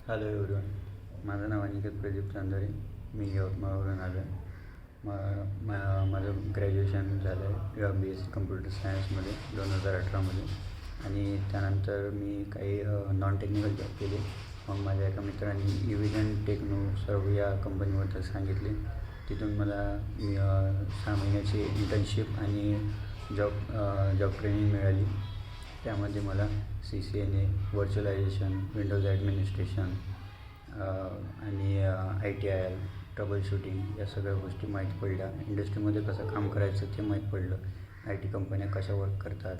Hello everyone. माझं नाव अनिकेत प्रदीप चांदोरे. मी यवतमाळवरून आलो आहे. माझं ग्रॅज्युएशन झालं आहे BSc कम्प्युटर सायन्समध्ये 2018मध्ये. आणि त्यानंतर मी काही नॉन टेक्निकल जॉब केले. मग माझ्या एका मित्राने इव्हिजन टेक्नो सर्व या कंपनीबद्दल सांगितले. तिथून मला 6 महिन्याची इंटर्नशिप आणि जॉब ट्रेनिंग मिळाली. त्यामध्ये मला CCNA, व्हर्च्युअलायझेशन, विंडोज ॲडमिनिस्ट्रेशन आणि ITIL, ट्रबल शूटिंग या सगळ्या गोष्टी माहीत पडल्या. इंडस्ट्रीमध्ये कसं काम करायचं ते माहीत पडलं. IT कंपन्या कशा वर्क करतात,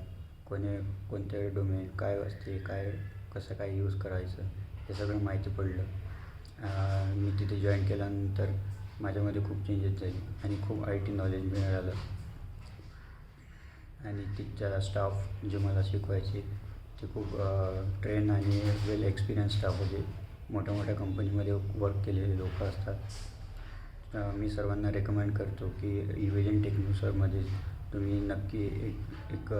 कोणते डोमेन काय असते, कसं काय यूज करायचं हे सगळं माहिती पडलं. मी तिथे जॉईन केल्यानंतर माझ्यामध्ये खूप चेंजेस झाले आणि खूप IT नॉलेज मिळालं. आणि तिथच्या स्टाफ जे मला शिकवायचे ते खूप ट्रेन आणि वेल एक्सपिरियन्स स्टाफ होते. मोठ्या मोठ्या कंपनीमध्ये वर्क केलेले लोक असतात. मी सर्वांना रेकमेंड करतो की इव्हिजन टेक्नोसरमध्ये तुम्ही नक्की एक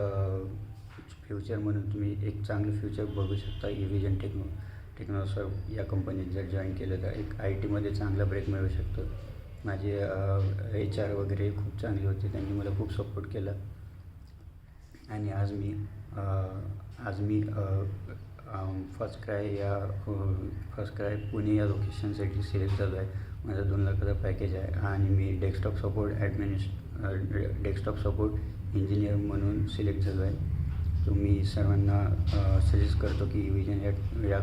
फ्युचर म्हणून तुम्ही एक चांगलं फ्युचर बघू शकता. इव्हिजन टेक्नोसर या कंपनीत जर जॉईन केलं तर एक IT मध्ये चांगला ब्रेक मिळू शकतो. माझे HR वगैरे खूप चांगले होते. त्यांनी मला खूप सपोर्ट केला. आणि आज मी फर्स्ट क्राय पुणे या लोकेशनसाठी सिलेक्ट झालो आहे. माझा 2 लाखाचा पॅकेज आहे आणि मी डेस्कटॉप सपोर्ट इंजिनियर म्हणून सिलेक्ट झालो आहे. तो मी सर्वांना सजेस्ट करतो की इव्हिजन या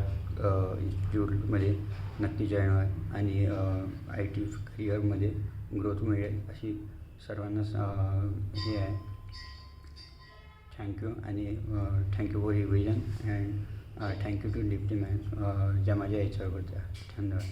इन्स्टिट्यूटमध्ये नक्की जॉईन व्हा आणि IT करिअरमध्ये ग्रोथ मिळेल अशी सर्वांना हे आहे. थँक्यू. आणि थँक्यू फॉर इव्हिजन and thank you to Deepti ma'am ज्या माझ्या HR होत्या. धन्यवाद.